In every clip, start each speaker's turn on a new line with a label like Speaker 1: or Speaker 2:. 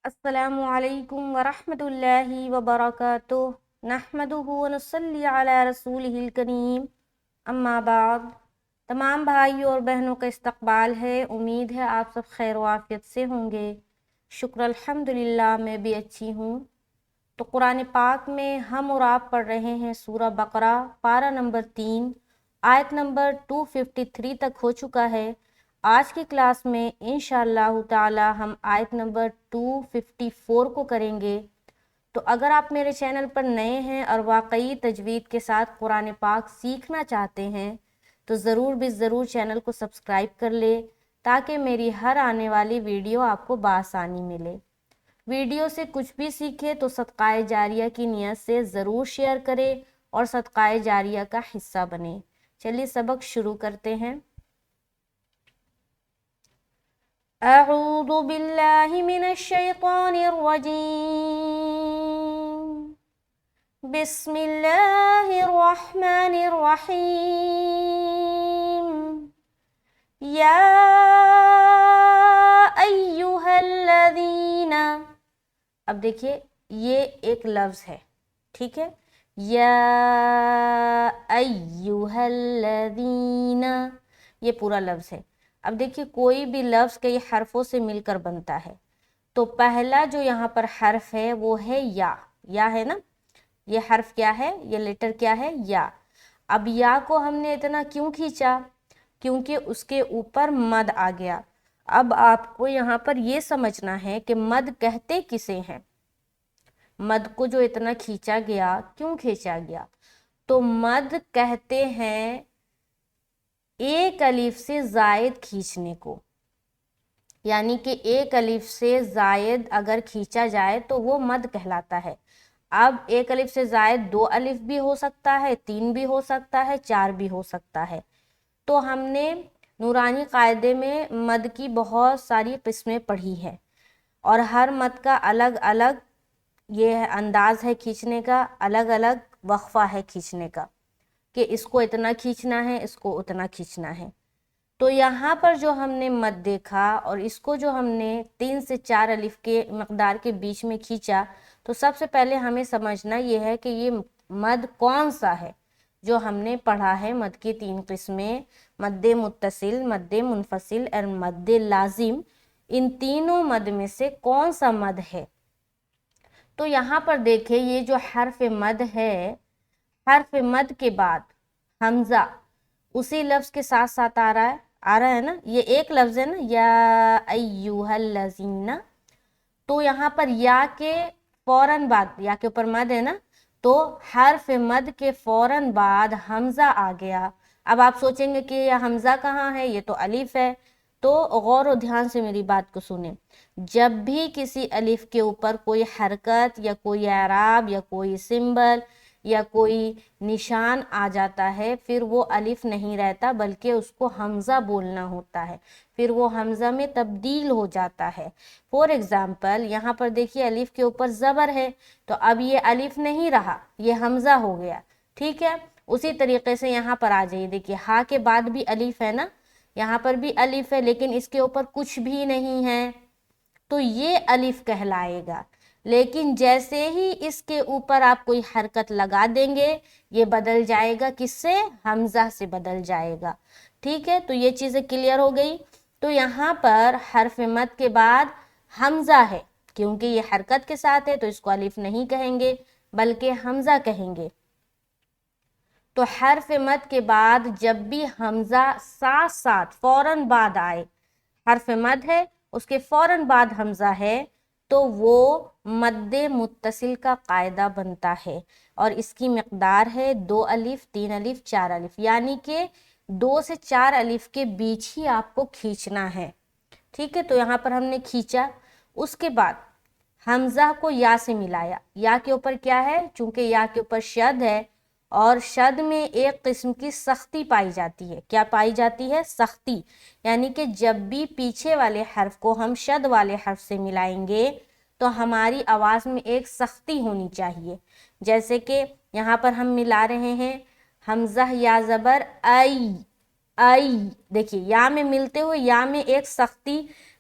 Speaker 1: السلام علیکم ورحمۃ اللہ وبرکاتہ نحمدہ ونصلی علی رسولہ الکریم اما بعد۔ تمام بھائیوں اور بہنوں کا استقبال ہے۔ امید ہے آپ سب خیر و عافیت سے ہوں گے۔ شکر الحمدللہ میں بھی اچھی ہوں۔ تو قرآن پاک میں ہم اور آپ پڑھ رہے ہیں سورہ بقرہ، پارہ نمبر 3، آیت نمبر 253 تک ہو چکا ہے۔ آج کی کلاس میں انشاءاللہ تعالی ہم آیت نمبر 254 کو کریں گے۔ تو اگر آپ میرے چینل پر نئے ہیں اور واقعی تجوید کے ساتھ قرآن پاک سیکھنا چاہتے ہیں تو ضرور چینل کو سبسکرائب کر لے تاکہ میری ہر آنے والی ویڈیو آپ کو بآسانی ملے۔ ویڈیو سے کچھ بھی سیکھے تو صدقہ جاریہ کی نیت سے ضرور شیئر کرے اور صدقہ جاریہ کا حصہ بنے۔ چلیے سبق شروع کرتے ہیں۔ اعوذ باللہ من الشیطان الرجیم، بسم اللہ الرحمن الرحیم۔ یا ایہا الذین، اب دیکھیے یہ ایک لفظ ہے، ٹھیک ہے۔ یا ایہا الذین، یہ پورا لفظ ہے۔ اب دیکھیے کوئی بھی لفظ کئی حرفوں سے مل کر بنتا ہے، تو پہلا جو یہاں پر حرف ہے وہ ہے یا ہے نا۔ یہ حرف کیا ہے؟ یہ لیٹر کیا ہے؟ یا۔ اب یا کو ہم نے اتنا کیوں کھینچا؟ کیونکہ اس کے اوپر مد آ گیا۔ اب آپ کو یہاں پر یہ سمجھنا ہے کہ مد کہتے کسے ہیں، مد کو جو اتنا کھینچا گیا کیوں کھینچا گیا؟ تو مد کہتے ہیں ایک الف سے زائد کھینچنے کو، یعنی کہ ایک الف سے زائد اگر کھینچا جائے تو وہ مد کہلاتا ہے۔ اب ایک الف سے زائد 2 الف بھی ہو سکتا ہے، 3 بھی ہو سکتا ہے، 4 بھی ہو سکتا ہے۔ تو ہم نے نورانی قاعدے میں مد کی بہت ساری قسمیں پڑھی ہیں اور ہر مد کا الگ الگ یہ انداز ہے کھینچنے کا، الگ الگ وقفہ ہے کھینچنے کا، کہ اس کو اتنا کھینچنا ہے، اس کو اتنا کھینچنا ہے۔ تو یہاں پر جو ہم نے مد دیکھا اور اس کو جو ہم نے 3 سے 4 الف کے مقدار کے بیچ میں کھینچا، تو سب سے پہلے ہمیں سمجھنا یہ ہے کہ یہ مد کون سا ہے جو ہم نے پڑھا ہے۔ مد کی 3 قسمیں، مد متصل، مد منفصل اور مد لازم، ان تینوں مد میں سے کون سا مد ہے؟ تو یہاں پر دیکھیں یہ جو حرف مد ہے، حرف مد کے بعد حمزہ اسی لفظ کے ساتھ ساتھ آ رہا ہے نا، یہ ایک لفظ ہے نا، یا ایہا الذین۔ تو یہاں پر یا کے فوراً بعد، یا کے اوپر مد ہے نا، تو حرف مد کے فوراً بعد حمزہ آ گیا۔ اب آپ سوچیں گے کہ یہ حمزہ کہاں ہے، یہ تو الف ہے۔ تو غور و دھیان سے میری بات کو سنیں۔ جب بھی کسی الف کے اوپر کوئی حرکت یا کوئی اعراب یا کوئی سمبل یا کوئی نشان آ جاتا ہے، پھر وہ الف نہیں رہتا بلکہ اس کو حمزہ بولنا ہوتا ہے، پھر وہ حمزہ میں تبدیل ہو جاتا ہے۔ فور ایگزامپل یہاں پر دیکھیے الف کے اوپر زبر ہے، تو اب یہ الف نہیں رہا، یہ حمزہ ہو گیا، ٹھیک ہے۔ اسی طریقے سے یہاں پر آ جائیے، دیکھیے ہا کے بعد بھی الف ہے نا، یہاں پر بھی الف ہے لیکن اس کے اوپر کچھ بھی نہیں ہے، تو یہ الف کہلائے گا۔ لیکن جیسے ہی اس کے اوپر آپ کوئی حرکت لگا دیں گے، یہ بدل جائے گا، کس سے؟ حمزہ سے بدل جائے گا، ٹھیک ہے۔ تو یہ چیزیں کلیئر ہو گئی۔ تو یہاں پر حرف مد کے بعد حمزہ ہے، کیونکہ یہ حرکت کے ساتھ ہے تو اس کو الف نہیں کہیں گے بلکہ حمزہ کہیں گے۔ تو حرف مد کے بعد جب بھی حمزہ ساتھ ساتھ فوراً بعد آئے، حرف مد ہے اس کے فوراً بعد حمزہ ہے، تو وہ مد متصل کا قاعدہ بنتا ہے اور اس کی مقدار ہے 2 الف، 3 الف، 4 الف، یعنی کہ 2 سے 4 الف کے بیچ ہی آپ کو کھینچنا ہے، ٹھیک ہے۔ تو یہاں پر ہم نے کھینچا، اس کے بعد حمزہ کو یا سے ملایا۔ یا کے اوپر کیا ہے؟ چونکہ یا کے اوپر شد ہے اور شد میں ایک قسم کی سختی پائی جاتی ہے۔ کیا پائی جاتی ہے؟ سختی، یعنی کہ جب بھی پیچھے والے حرف کو ہم شد والے حرف سے ملائیں گے تو ہماری آواز میں ایک سختی ہونی چاہیے۔ جیسے کہ یہاں پر ہم ملا رہے ہیں حمزہ یا زبر ای، دیکھیے یا میں ملتے ہوئے یا میں ایک سختی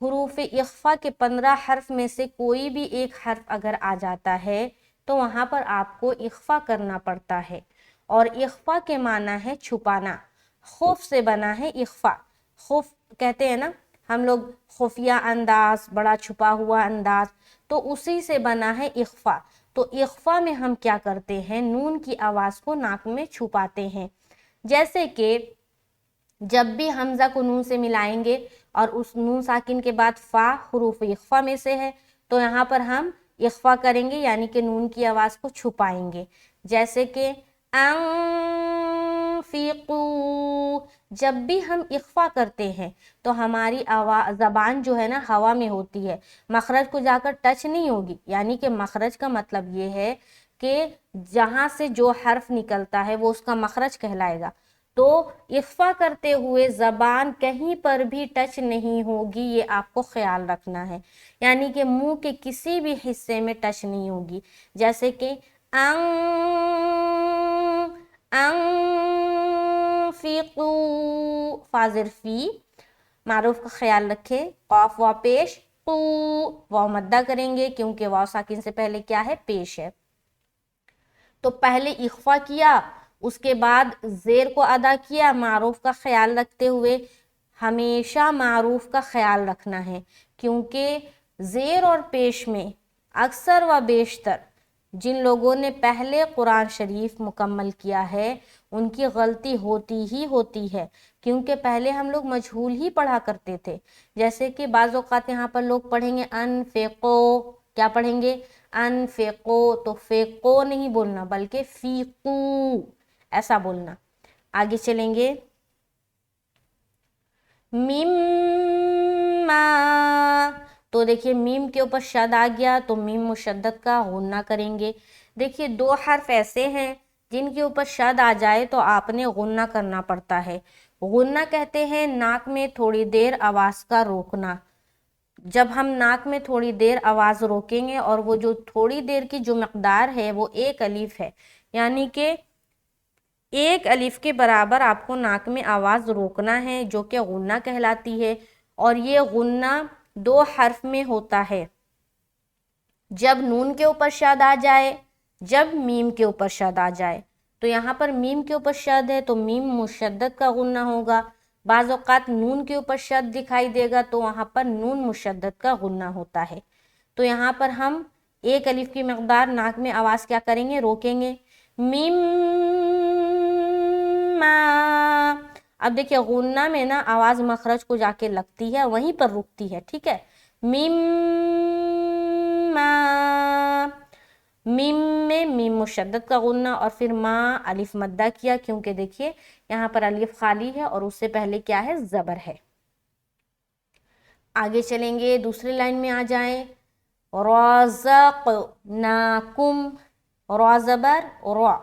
Speaker 1: حروف اخفا کے 15 حرف میں سے کوئی بھی ایک حرف اگر آ جاتا ہے تو وہاں پر آپ کو اخفا کرنا پڑتا ہے، اور اخفا کے معنی ہے چھپانا، خوف سے بنا ہے اخفا، خوف کہتے ہیں نا ہم لوگ خفیہ انداز، بڑا چھپا ہوا انداز، تو اسی سے بنا ہے اخفا۔ تو اخفا میں ہم کیا کرتے ہیں، نون کی آواز کو ناک میں چھپاتے ہیں، جیسے کہ جب بھی حمزہ کو نون سے ملائیں گے اور اس نون ساکن کے بعد فا حروف اخفا میں سے ہے تو یہاں پر ہم اخفا کریں گے، یعنی کہ نون کی آواز کو چھپائیں گے، جیسے کہ انفقو۔ جب بھی ہم اخفا کرتے ہیں تو ہماری زبان جو ہے نا ہوا میں ہوتی ہے، مخرج کو جا کر ٹچ نہیں ہوگی، یعنی کہ مخرج کا مطلب یہ ہے کہ جہاں سے جو حرف نکلتا ہے وہ اس کا مخرج کہلائے گا، تو اخفا کرتے ہوئے زبان کہیں پر بھی ٹچ نہیں ہوگی، یہ آپ کو خیال رکھنا ہے، یعنی کہ منہ کے کسی بھی حصے میں ٹچ نہیں ہوگی، جیسے کہ انفقو، فاضر فی، معروف کا خیال رکھے، قاف وا پیش، قو واو مدہ کریں گے کیونکہ واو ساکن سے پہلے کیا ہے، پیش ہے، تو پہلے اخفا کیا، اس کے بعد زیر کو ادا کیا، معروف کا خیال رکھتے ہوئے، ہمیشہ معروف کا خیال رکھنا ہے، کیونکہ زیر اور پیش میں اکثر و بیشتر جن لوگوں نے پہلے قرآن شریف مکمل کیا ہے ان کی غلطی ہوتی ہی ہوتی ہے، کیونکہ پہلے ہم لوگ مجہول ہی پڑھا کرتے تھے، جیسے کہ بعض اوقات یہاں پر لوگ پڑھیں گے انفقو، کیا پڑھیں گے، انفقو، تو فیقو نہیں بولنا بلکہ فیقو ایسا بولنا۔ آگے چلیں گے، مما، تو دیکھیے میم کے اوپر شد آ گیا تو میم مشدد کا غنہ کریں گے، دیکھیے دو حرف ایسے ہیں جن کے اوپر شد آ جائے تو آپ نے غنہ کرنا پڑتا ہے، غنہ کہتے ہیں ناک میں تھوڑی دیر آواز کا روکنا، جب ہم ناک میں تھوڑی دیر آواز روکیں گے اور وہ جو تھوڑی دیر کی جو مقدار ہے وہ ایک الف ہے، یعنی کہ ایک الف کے برابر آپ کو ناک میں آواز روکنا ہے جو کہ غنہ کہلاتی ہے، اور یہ غنہ دو حرف میں ہوتا ہے، جب نون کے اوپر شد آ جائے، جب میم کے اوپر شد آ جائے، تو یہاں پر میم کے اوپر شد ہے تو میم مشدد کا غنہ ہوگا، بعض اوقات نون کے اوپر شد دکھائی دے گا تو وہاں پر نون مشدد کا غنہ ہوتا ہے، تو یہاں پر ہم ایک الف کی مقدار ناک میں آواز کیا کریں گے، روکیں گے، میم ما، اب دیکھیں غنہ میں نا آواز مخرج کو جا کے لگتی ہے وہیں پر رکتی ہے، ٹھیک ہے، میم ما، میم میں میم مشدد کا غنہ اور پھر ما الف مدہ کیا، کیونکہ دیکھیے یہاں پر الف خالی ہے اور اس سے پہلے کیا ہے، زبر ہے۔ آگے چلیں گے، دوسری لائن میں آ جائیں، رازقناکم، را زبر، را،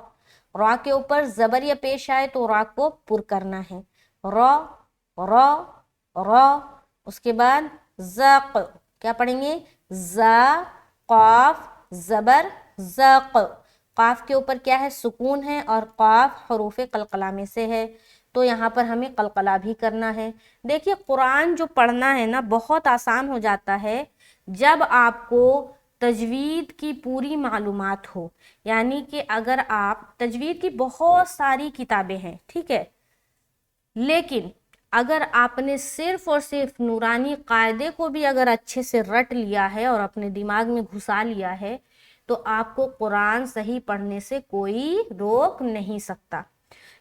Speaker 1: را کے اوپر زبر یا پیش آئے تو را کو پر کرنا ہے، را را را، اس کے بعد زق، کیا پڑھیں گے، زا قاف زبر زق، قاف کے اوپر کیا ہے، سکون ہے اور قاف حروف قلقلہ میں سے ہے تو یہاں پر ہمیں قلقلہ بھی کرنا ہے۔ دیکھیے قرآن جو پڑھنا ہے نا بہت آسان ہو جاتا ہے جب آپ کو تجوید کی پوری معلومات ہو، یعنی کہ اگر آپ تجوید کی بہت ساری کتابیں ہیں، ٹھیک ہے، لیکن اگر آپ نے صرف اور صرف نورانی قاعدے کو بھی اگر اچھے سے رٹ لیا ہے اور اپنے دماغ میں گھسا لیا ہے تو آپ کو قرآن صحیح پڑھنے سے کوئی روک نہیں سکتا۔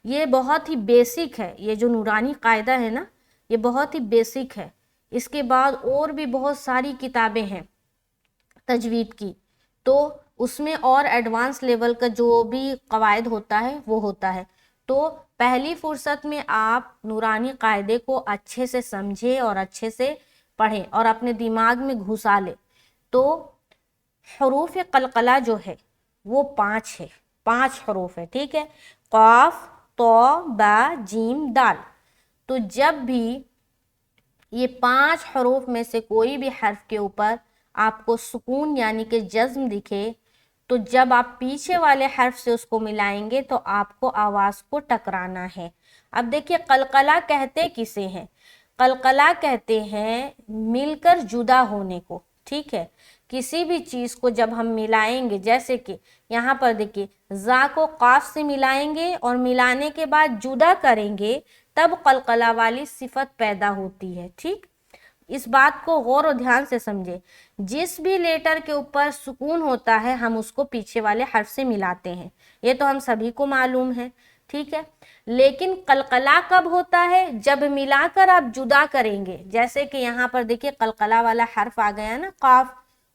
Speaker 1: یہ بہت ہی بیسک ہے، یہ جو نورانی قاعدہ ہے نا یہ بہت ہی بیسک ہے، اس کے بعد اور بھی بہت ساری کتابیں ہیں تجوید کی، تو اس میں اور ایڈوانس لیول کا جو بھی قواعد ہوتا ہے وہ ہوتا ہے، تو پہلی فرصت میں آپ نورانی قاعدے کو اچھے سے سمجھے اور اچھے سے پڑھیں اور اپنے دماغ میں گھسا لے۔ تو حروف قلقلہ جو ہے وہ 5 ہے، 5 حروف ہے، ٹھیک ہے، قاف تو با جیم دال، تو جب بھی یہ 5 حروف میں سے کوئی بھی حرف کے اوپر آپ کو سکون یعنی کہ جزم دکھے تو جب آپ پیچھے والے حرف سے اس کو ملائیں گے تو آپ کو آواز کو ٹکرانا ہے۔ اب دیکھیے قلقلہ کہتے کسے ہیں، قلقلہ کہتے ہیں مل کر جدا ہونے کو، ٹھیک ہے، کسی بھی چیز کو جب ہم ملائیں گے، جیسے کہ یہاں پر دیکھیے زا کو قاف سے ملائیں گے اور ملانے کے بعد جدا کریں گے تب قلقلہ والی صفت پیدا ہوتی ہے، ٹھیک۔ اس بات کو غور و دھیان سے سمجھے، جس بھی لیٹر کے اوپر سکون ہوتا ہے ہم اس کو پیچھے والے حرف سے ملاتے ہیں، یہ تو ہم سبھی کو معلوم ہے، ٹھیک ہے۔ لیکن قلقلہ کب ہوتا ہے؟ جب ملا کر آپ جدا کریں گے، جیسے کہ یہاں پر دیکھیے قلقلہ والا حرف آ گیا نا قاف،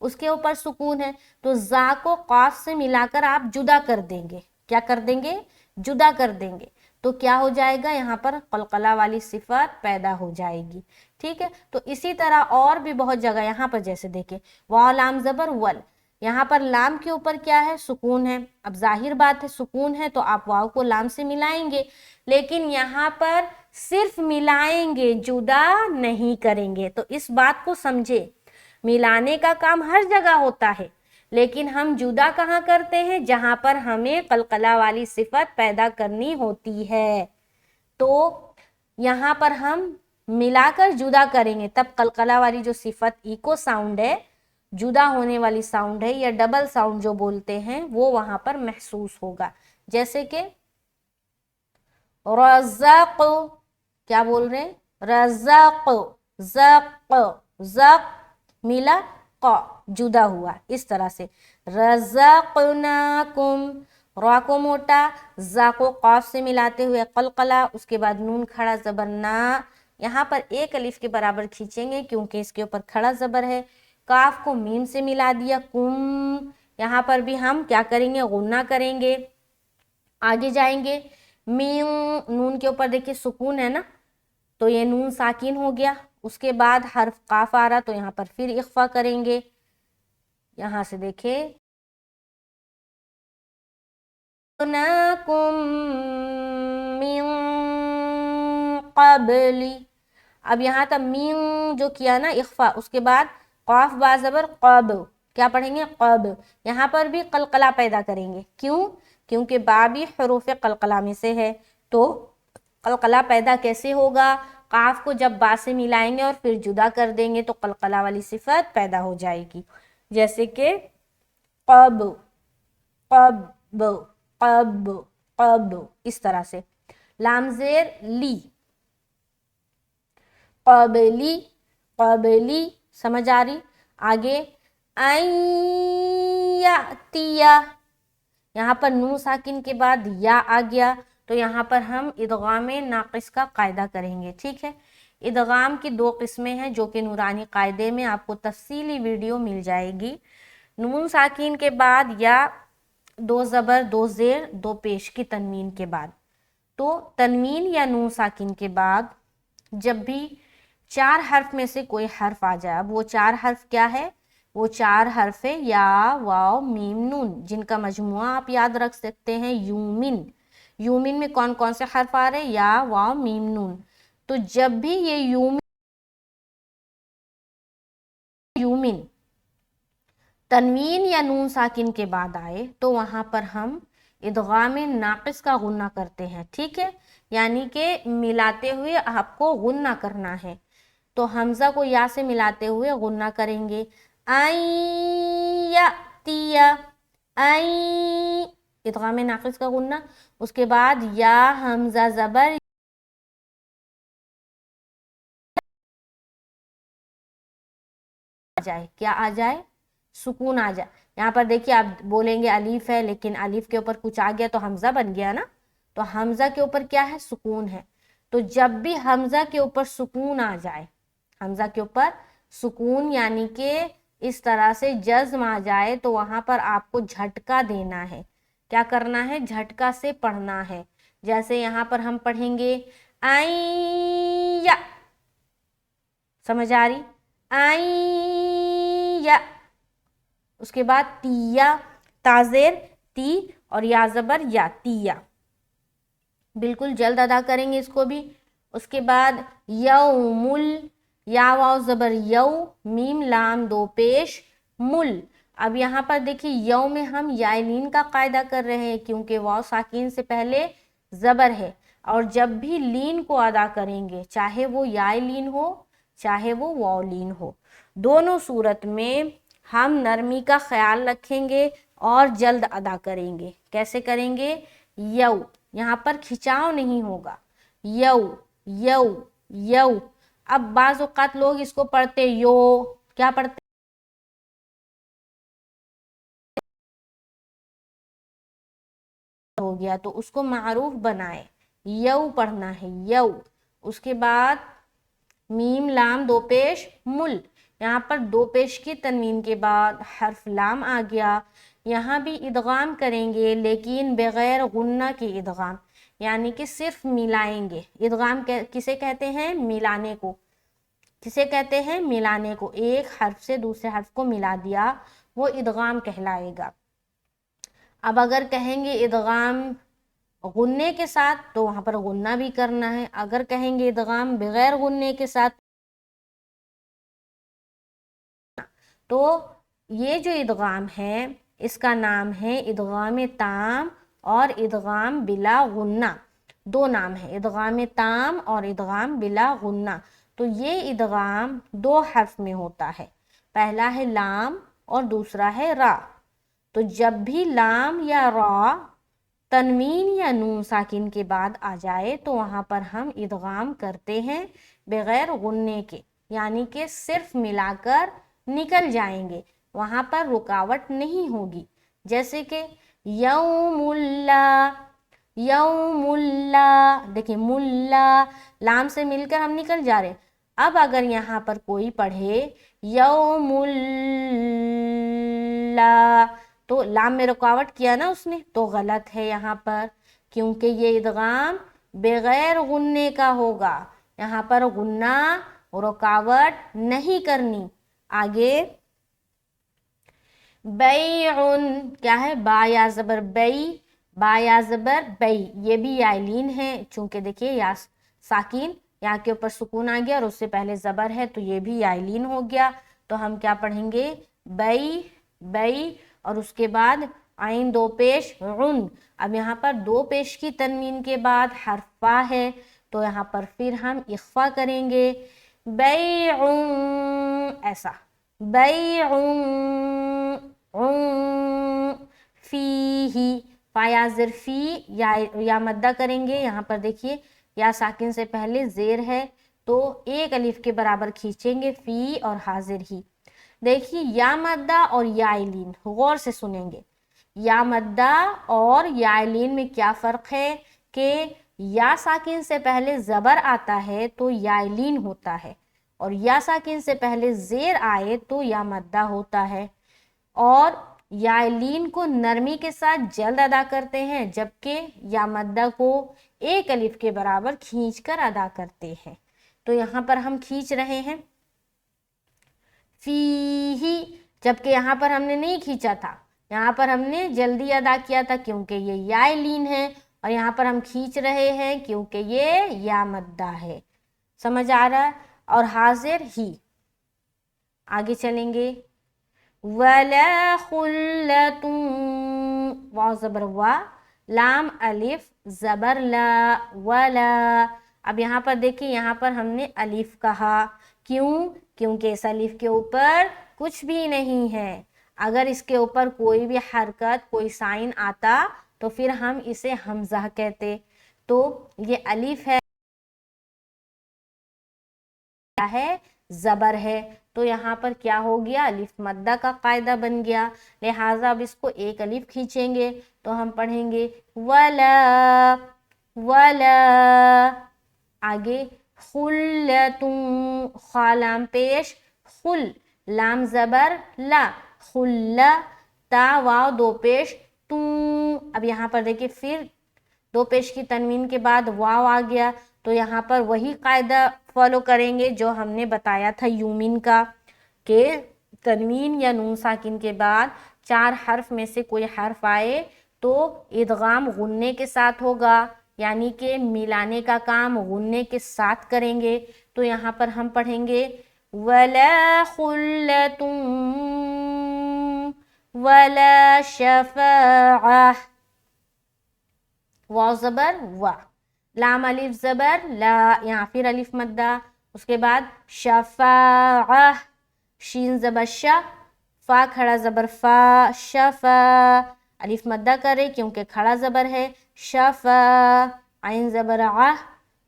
Speaker 1: اس کے اوپر سکون ہے، تو زا کو قاف سے ملا کر آپ جدا کر دیں گے، کیا کر دیں گے؟ جدا کر دیں گے، تو کیا ہو جائے گا؟ یہاں پر قلقلہ والی صفت پیدا ہو جائے گی، ٹھیک ہے۔ تو اسی طرح اور بھی بہت جگہ، یہاں پر جیسے دیکھیں واو لام زبر ول، یہاں پر لام کے اوپر کیا ہے؟ سکون ہے، اب ظاہر بات ہے سکون ہے تو آپ واو کو لام سے ملائیں گے، لیکن یہاں پر صرف ملائیں گے، جدا نہیں کریں گے، تو اس بات کو سمجھے، ملانے کا کام ہر جگہ ہوتا ہے لیکن ہم جدا کہاں کرتے ہیں؟ جہاں پر ہمیں قلقلہ والی صفت پیدا کرنی ہوتی ہے، تو یہاں پر ہم ملا کر جدا کریں گے تب قلقلہ والی جو صفت ایکو ساؤنڈ ہے، جدا ہونے والی ساؤنڈ ہے یا ڈبل ساؤنڈ جو بولتے ہیں، وہ وہاں پر محسوس ہوگا، جیسے کہ رزق، کیا بول رہے ہیں؟ رزق، زق، زق ملا ق، جدا ہوا، اس طرح سے رزقناکم، را کو موٹا، زا کو قاف سے ملاتے ہوئے قلقلہ، اس کے بعد نون کھڑا زبر نا، یہاں پر ایک الف کے برابر کھینچیں گے کیونکہ اس کے اوپر کھڑا زبر ہے، کاف کو میم سے ملا دیا کم، یہاں پر بھی ہم کیا کریں گے؟ غنہ کریں گے، آگے جائیں گے، میم، نون کے اوپر دیکھیں سکون ہے نا، تو یہ نون ساکن ہو گیا، اس کے بعد حرف قاف آ رہا تو یہاں پر پھر اخفا کریں گے، یہاں سے دیکھیں من قبل، اب یہاں تک مین جو کیا نا اخفا، اس کے بعد قاف با زبر قب، کیا پڑھیں گے؟ قب، یہاں پر بھی قلقلہ پیدا کریں گے، کیوں؟ کیونکہ با بھی حروف قلقلہ میں سے ہے، تو قلقلہ پیدا کیسے ہوگا؟ قاف کو جب با سے ملائیں گے اور پھر جدا کر دیں گے تو قلقلہ والی صفت پیدا ہو جائے گی، جیسے کہ قب، قب، قب، قب، اس طرح سے۔ لام زیر لی، قبلی، قبلی، سمجھ آ رہی؟ آگے یاتیا، یہاں پر نون ساکن کے بعد یا آ گیا تو یہاں پر ہم ادغام ناقص کا قاعدہ کریں گے، ٹھیک ہے۔ ادغام کی دو قسمیں ہیں جو کہ نورانی قاعدے میں آپ کو تفصیلی ویڈیو مل جائے گی۔ نون ساکن کے بعد یا دو زبر، دو زیر، دو پیش کی تنوین کے بعد، تو تنوین یا نون ساکن کے بعد جب بھی چار حرف میں سے کوئی حرف آ جائے، اب وہ چار حرف کیا ہے؟ وہ چار حرف ہے یا، واو، میم، نون، جن کا مجموعہ آپ یاد رکھ سکتے ہیں یومن۔ یومن میں کون کون سے حرف آ رہے؟ یا، واو، میم، نون، تو جب بھی یہ یومن تنوین یا نون ساکن کے بعد آئے تو وہاں پر ہم ادغام ناقص کا غنہ کرتے ہیں، ٹھیک ہے، یعنی کہ ملاتے ہوئے آپ کو غنہ کرنا ہے، تو حمزہ کو یا سے ملاتے ہوئے غنہ کریں گے، یاتیا، ادغام ناقص کا غنہ، اس کے بعد یا حمزہ زبر آ جائے، کیا آ جائے؟ سکون آ جائے، یہاں پر دیکھیے آپ بولیں گے الف ہے لیکن الف کے اوپر کچھ آ گیا تو حمزہ بن گیا نا، تو حمزہ کے اوپر کیا ہے؟ سکون ہے، تو جب بھی حمزہ کے اوپر سکون آ جائے، حمزہ کے اوپر سکون یعنی کہ اس طرح سے جزم آ جائے تو وہاں پر آپ کو جھٹکا دینا ہے، کیا کرنا ہے؟ جھٹکا سے پڑھنا ہے، جیسے یہاں پر ہم پڑھیں گے سمجھ آ رہی؟ اس کے بعد تیا، تازیر تی اور یا زبر یا، تیا، بالکل جلد ادا کریں گے اس کو بھی۔ اس کے بعد یومل، یا واو زبر یو، میم لام دو پیش، مل، اب یہاں پر دیکھیے یو میں ہم یائلین کا قاعدہ کر رہے ہیں کیونکہ واو ساکین سے پہلے زبر ہے، اور جب بھی لین کو ادا کریں گے، چاہے وہ یا لین ہو چاہے وہ واو لین ہو، دونوں صورت میں ہم نرمی کا خیال رکھیں گے اور جلد ادا کریں گے۔ کیسے کریں گے؟ یو، یہاں پر کھچاؤ نہیں ہوگا، یو یو یو۔ اب بعض اوقات لوگ اس کو پڑھتے یو، کیا پڑھتے ہو گیا، تو اس کو معروف بنائے، یو پڑھنا ہے، یو۔ اس کے بعد میم لام دو پیش مل، یہاں پر دو پیش کی تنوین کے بعد حرف لام آ گیا، یہاں بھی ادغام کریں گے لیکن بغیر غنہ کے ادغام، یعنی کہ صرف ملائیں گے۔ ادغام کسے کہتے ہیں؟ ملانے کو۔ کسے کہتے ہیں؟ ملانے کو۔ ایک حرف سے دوسرے حرف کو ملا دیا، وہ ادغام کہلائے گا۔ اب اگر کہیں گے ادغام غنے کے ساتھ تو وہاں پر غنہ بھی کرنا ہے، اگر کہیں گے ادغام بغیر غنے کے ساتھ تو یہ جو ادغام ہے اس کا نام ہے ادغام تام اور ادغام بلا غنہ، دو نام ہے، ادغام تام اور ادغام بلا غنہ۔ تو یہ ادغام دو حرف میں ہوتا ہے، پہلا ہے لام اور دوسرا ہے را۔ تو جب بھی لام یا را تنوین یا نون ساکن کے بعد آ جائے تو وہاں پر ہم ادغام کرتے ہیں بغیر غنے کے، یعنی کہ صرف ملا کر نکل جائیں گے، وہاں پر رکاوٹ نہیں ہوگی۔ جیسے کہ یوم اللہ، یوم اللہ، دیکھیں ملا لام سے مل کر ہم نکل جا رہے۔ اب اگر یہاں پر کوئی پڑھے یوم اللہ تو لام میں رکاوٹ کیا نا اس نے، تو غلط ہے یہاں پر، کیونکہ یہ ادغام بغیر غنے کا ہوگا، یہاں پر غنہ رکاوٹ نہیں کرنی۔ آگے بیعن، کیا ہے؟ با یا زبر بئی، با یا زبر بئی، یہ بھی یا لین ہے، چونکہ دیکھیے یا ساکین یا کے اوپر سکون آ گیا اور اس سے پہلے زبر ہے تو یہ بھی یا لین ہو گیا، تو ہم کیا پڑھیں گے؟ بئی بئی، اور اس کے بعد عین دو پیش عن۔ اب یہاں پر دو پیش کی تنوین کے بعد حرف فا ہے تو یہاں پر پھر ہم اخفا کریں گے، بیعن، ایسا بیعن فیہی، فا یا زر فی، یا مدہ کریں گے، یہاں پر دیکھیے یا ساکن سے پہلے زیر ہے تو ایک الف کے برابر کھینچیں گے، فی اور حاضر ہی۔ دیکھیے یا مدہ اور یا لین، غور سے سنیں گے، یا مدہ اور یا لین میں کیا فرق ہے کہ یا ساکن سے پہلے زبر آتا ہے تو یا لین ہوتا ہے، اور یا ساکن سے پہلے زیر آئے تو یا مدہ ہوتا ہے، اور یا لین کو نرمی کے ساتھ جلد ادا کرتے ہیں جبکہ یا مدہ کو ایک الف کے برابر کھینچ کر ادا کرتے ہیں۔ تو یہاں پر ہم کھینچ رہے ہیں فیہی، جبکہ یہاں پر ہم نے نہیں کھینچا تھا، یہاں پر ہم نے جلدی ادا کیا تھا کیونکہ یہ یا لین ہے، اور یہاں پر ہم کھینچ رہے ہیں کیونکہ یہ یا مدہ ہے۔ سمجھ آ رہا ہے؟ اور حاضر ہی، آگے چلیں گے، وَلَا خُلَّةٌ، واو زبر وا، لام الف زبر لا، ولا۔ اب یہاں پر دیکھیں، یہاں پر ہم نے الف کہا، کیوں؟ کیونکہ اس الف کے اوپر کچھ بھی نہیں ہے، اگر اس کے اوپر کوئی بھی حرکت کوئی سائن آتا تو پھر ہم اسے حمزہ کہتے، تو یہ الف ہے زبر ہے، تو یہاں پر کیا ہو گیا؟ الف مدہ کا قاعدہ بن گیا، لہٰذا اب اس کو ایک الف کھینچیں گے تو ہم پڑھیں گے ولا، ولا۔ آگے خلۃ، خا لام پیش خل، لام زبر لا، خلا، تا واو دو پیش تو۔ اب یہاں پر دیکھیں پھر دو پیش کی تنوین کے بعد واو آ گیا، تو یہاں پر وہی قاعدہ فالو کریں گے جو ہم نے بتایا تھا یومن کا، کہ تنوین یا نون ساکن کے بعد چار حرف میں سے کوئی حرف آئے تو ادغام غنے کے ساتھ ہوگا، یعنی کہ ملانے کا کام غنے کے ساتھ کریں گے۔ تو یہاں پر ہم پڑھیں گے وَلَا خُلَّةٌ وَلَا شَفَاعَةٌ، واو زبر وا، لام الف زبر لا، یہاں پھر الف مدہ، اس کے بعد شفاعہ، شین زبر شا، فا کھڑا زبر فا، شفا، الف مدہ کرے کیونکہ کھڑا زبر ہے، شفا، عین زبر ع،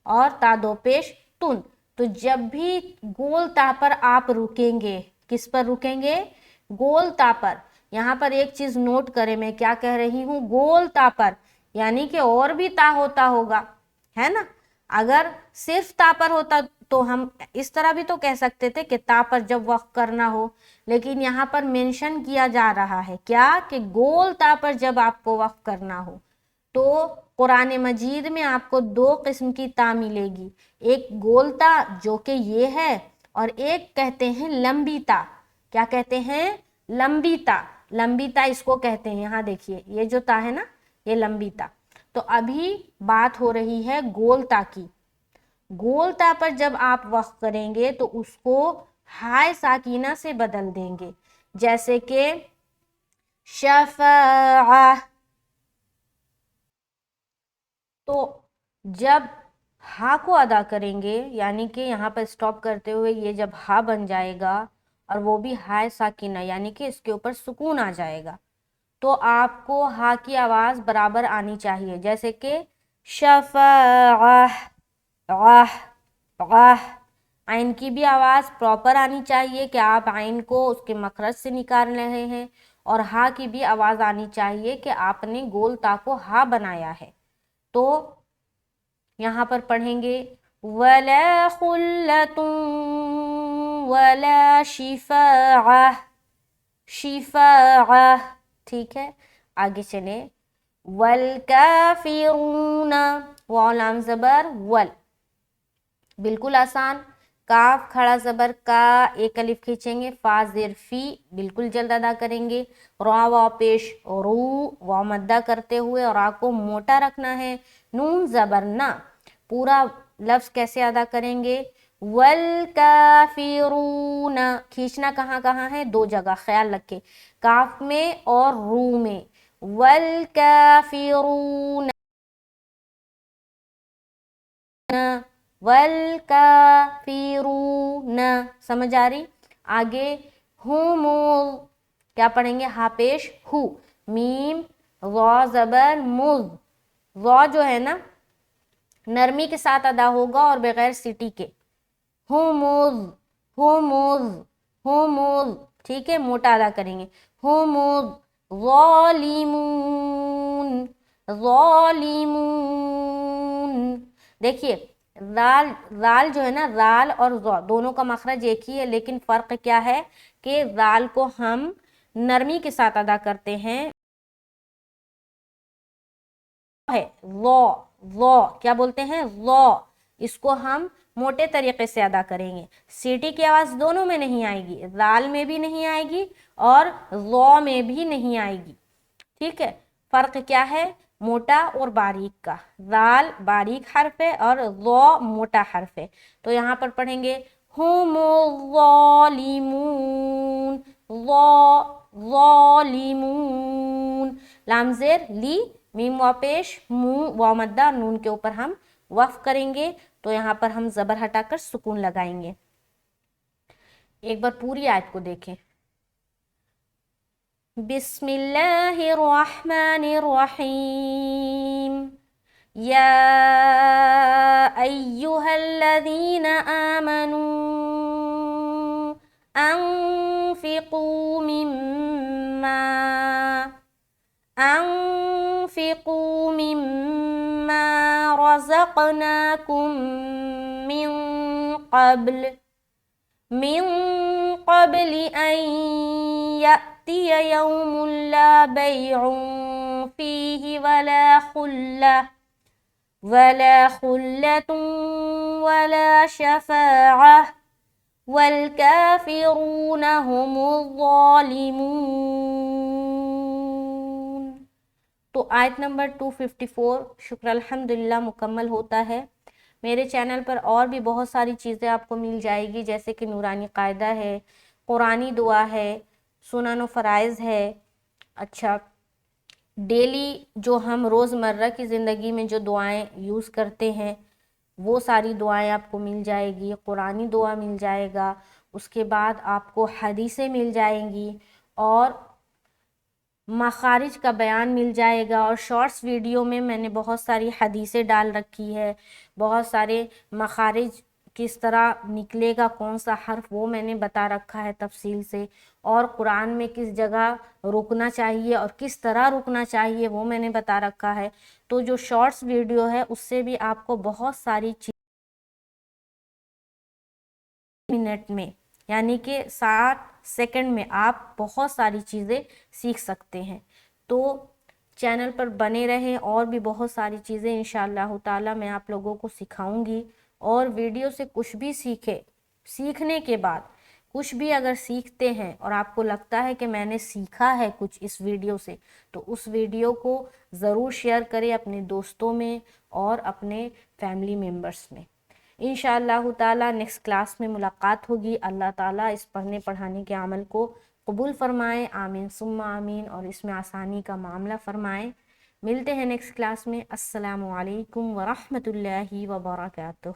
Speaker 1: اور تا دو پیش تن۔ تو جب بھی گول تا پر آپ رکیں گے، کس پر رکیں گے؟ گول تا پر۔ یہاں پر ایک چیز نوٹ کریں، میں کیا کہہ رہی ہوں؟ گول تا پر، یعنی کہ اور بھی تا ہوتا ہوگا، ہے نا؟ اگر صرف تا پر ہوتا تو ہم اس طرح بھی تو کہہ سکتے تھے کہ تا پر جب وقف کرنا ہو، لیکن یہاں پر مینشن کیا جا رہا ہے کیا؟ کہ گول تا پر جب آپ کو وقف کرنا ہو۔ تو قرآن مجید میں آپ کو دو قسم کی تا ملے گی، ایک گول تا جو کہ یہ ہے، اور ایک کہتے ہیں لمبی تا۔ کیا کہتے ہیں؟ لمبی تا۔ لمبی تا اس کو کہتے ہیں، یہاں دیکھیے یہ جو تا ہے نا، یہ لمبی تا۔ تو ابھی بات ہو رہی ہے گول تا کی۔ گول تا پر جب آپ وقف کریں گے تو اس کو ہائے ساکینہ سے بدل دیں گے، جیسے کہ شفاعہ۔ تو جب ہا کو ادا کریں گے، یعنی کہ یہاں پر سٹاپ کرتے ہوئے یہ جب ہا بن جائے گا، اور وہ بھی ہائے ساکینہ، یعنی کہ اس کے اوپر سکون آ جائے گا، تو آپ کو ہا کی آواز برابر آنی چاہیے، جیسے کہ شفاعہ، عین کی بھی آواز پراپر آنی چاہیے کہ آپ عین کو اس کے مخرج سے نکال رہے ہیں، اور ہا کی بھی آواز آنی چاہیے کہ آپ نے گول تا کو ہا بنایا ہے۔ تو یہاں پر پڑھیں گے وَلَا خُلَّةٌ وَلَا شِفَاعَةٌ، شفاعہ، ٹھیک ہے؟ آگے چلیں، وَالْكَافِرُونَ، واو لام زبر ول، بالکل آسان، کاف کھڑا زبر کا، ایک الف کھینچیں گے، فا زیر فی، بالکل جلد ادا کریں گے، را واو پیش رو، واو مدہ کرتے ہوئے را کو موٹا رکھنا ہے، نون زبر نا، پورا لفظ کیسے ادا کریں گے؟ والکافرون، کھینچنا کہاں کہاں ہے؟ دو جگہ، خیال رکھے، کاف میں اور رو میں، والکافرون، والکافرون، سمجھ آ رہی؟ آگے ہم، کیا پڑھیں گے؟ ہا پیش ہو، میم وا زبر مز، وا جو ہے نا نرمی کے ساتھ ادا ہوگا اور بغیر سٹی کے، ہمز، ہمز، ہمز، ٹھیک ہے؟ موٹا ادا کریں گے، ہمز ظالمون، ظالمون۔ دیکھیے زال جو ہے نا، زال اور ظا دونوں کا مخرج ایک ہی ہے، لیکن فرق کیا ہے کہ زال کو ہم نرمی کے ساتھ ادا کرتے ہیں، ہے ظا، کیا بولتے ہیں؟ ظا، اس کو ہم موٹے طریقے سے ادا کریں گے، سیٹی کی آواز دونوں میں نہیں آئے گی، زال میں بھی نہیں آئے گی اور ظا میں بھی نہیں آئے گی، ٹھیک ہے؟ فرق کیا ہے؟ موٹا اور باریک کا، زال باریک حرف ہے اور ظا موٹا حرف ہے۔ تو یہاں پر پڑھیں گے ہم الظالمون، ظالمون، لام زیر لی، میم وا پیش مو، وا مدہ، نون کے اوپر ہم وقف کریں گے، تو یہاں پر ہم زبر ہٹا کر سکون لگائیں گے۔ ایک بار پوری آیت کو دیکھیں، بسم اللہ الرحمن الرحیم، یا ایہا الذین آمنوا انفقوا مما رزقناکم من قبل ان یأتی یوم لا بیع فیہ ولا خلة ولا شفاعة والکافرون هم الظالمون۔ تو آیت نمبر 254 شکر الحمدللہ مکمل ہوتا ہے۔ میرے چینل پر اور بھی بہت ساری چیزیں آپ کو مل جائے گی، جیسے کہ نورانی قاعدہ ہے، قرآنی دعا ہے، سنن و فرائض ہے، اچھا ڈیلی جو ہم روزمرہ کی زندگی میں جو دعائیں یوز کرتے ہیں وہ ساری دعائیں آپ کو مل جائے گی، قرآنی دعا مل جائے گا، اس کے بعد آپ کو حدیثیں مل جائیں گی اور مخارج کا بیان مل جائے گا. اور شارٹس ویڈیو میں نے بہت ساری حدیثیں ڈال رکھی ہے، بہت سارے مخارج کس طرح نکلے گا کون سا حرف وہ میں نے بتا رکھا ہے تفصیل سے، اور قرآن میں کس جگہ رکنا چاہیے اور کس طرح رکنا چاہیے وہ میں نے بتا رکھا ہے. تو جو شارٹس ویڈیو ہے اس سے بھی آپ کو بہت ساری منٹ میں یعنی کہ 60 سیکنڈ میں آپ بہت ساری چیزیں سیکھ سکتے ہیں. تو چینل پر بنے رہیں، اور بھی بہت ساری چیزیں انشاءاللہ تعالی میں آپ لوگوں کو سکھاؤں گی. اور ویڈیو سے کچھ بھی سیکھنے کے بعد کچھ بھی اگر سیکھتے ہیں اور آپ کو لگتا ہے کہ میں نے سیکھا ہے کچھ اس ویڈیو سے، تو اس ویڈیو کو ضرور شیئر کریں اپنے دوستوں میں اور اپنے فیملی ممبرس میں. انشاءاللہ تعالی نیکسٹ کلاس میں ملاقات ہوگی. اللہ تعالیٰ اس پڑھنے پڑھانے کے عمل کو قبول فرمائے، آمین ثم آمین، اور اس میں آسانی کا معاملہ فرمائے. ملتے ہیں نیکسٹ کلاس میں. السلام علیکم ورحمۃ اللہ وبرکاتہ.